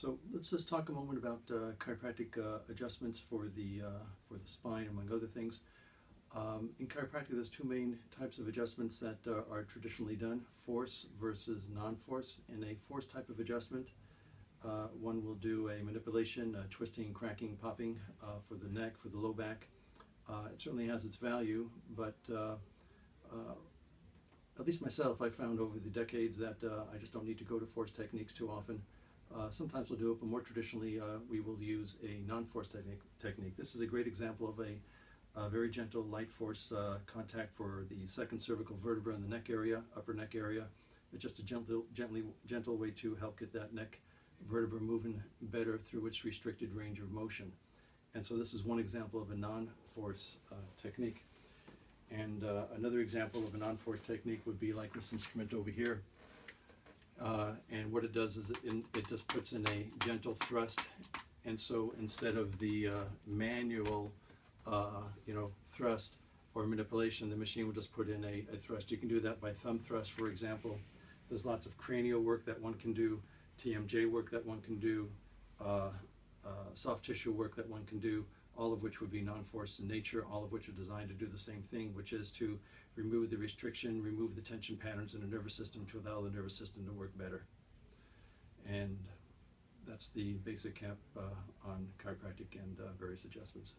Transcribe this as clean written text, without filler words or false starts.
So let's just talk a moment about chiropractic adjustments for the spine, among other things. In chiropractic, there's two main types of adjustments that are traditionally done: force versus non-force. In a force type of adjustment, one will do a manipulation, twisting, cracking, popping for the neck, for the low back. It certainly has its value, but at least myself, I found over the decades that I just don't need to go to force techniques too often. Sometimes we'll do it, but more traditionally we will use a non-force technique. This is a great example of a very gentle, light force contact for the second cervical vertebra in the neck area, upper neck area. It's just a gentle way to help get that neck vertebra moving better through its restricted range of motion. And so this is one example of a non-force technique. And another example of a non-force technique would be like this instrument over here. And what it does is it just puts in a gentle thrust, and so instead of the manual thrust or manipulation, the machine will just put in a thrust. You can do that by thumb thrust, for example. There's lots of cranial work that one can do, TMJ work that one can do, soft tissue work that one can do, all of which would be non-force in nature, all of which are designed to do the same thing, which is to remove the restriction, remove the tension patterns in the nervous system to allow the nervous system to work better. And that's the basic cap on chiropractic and various adjustments.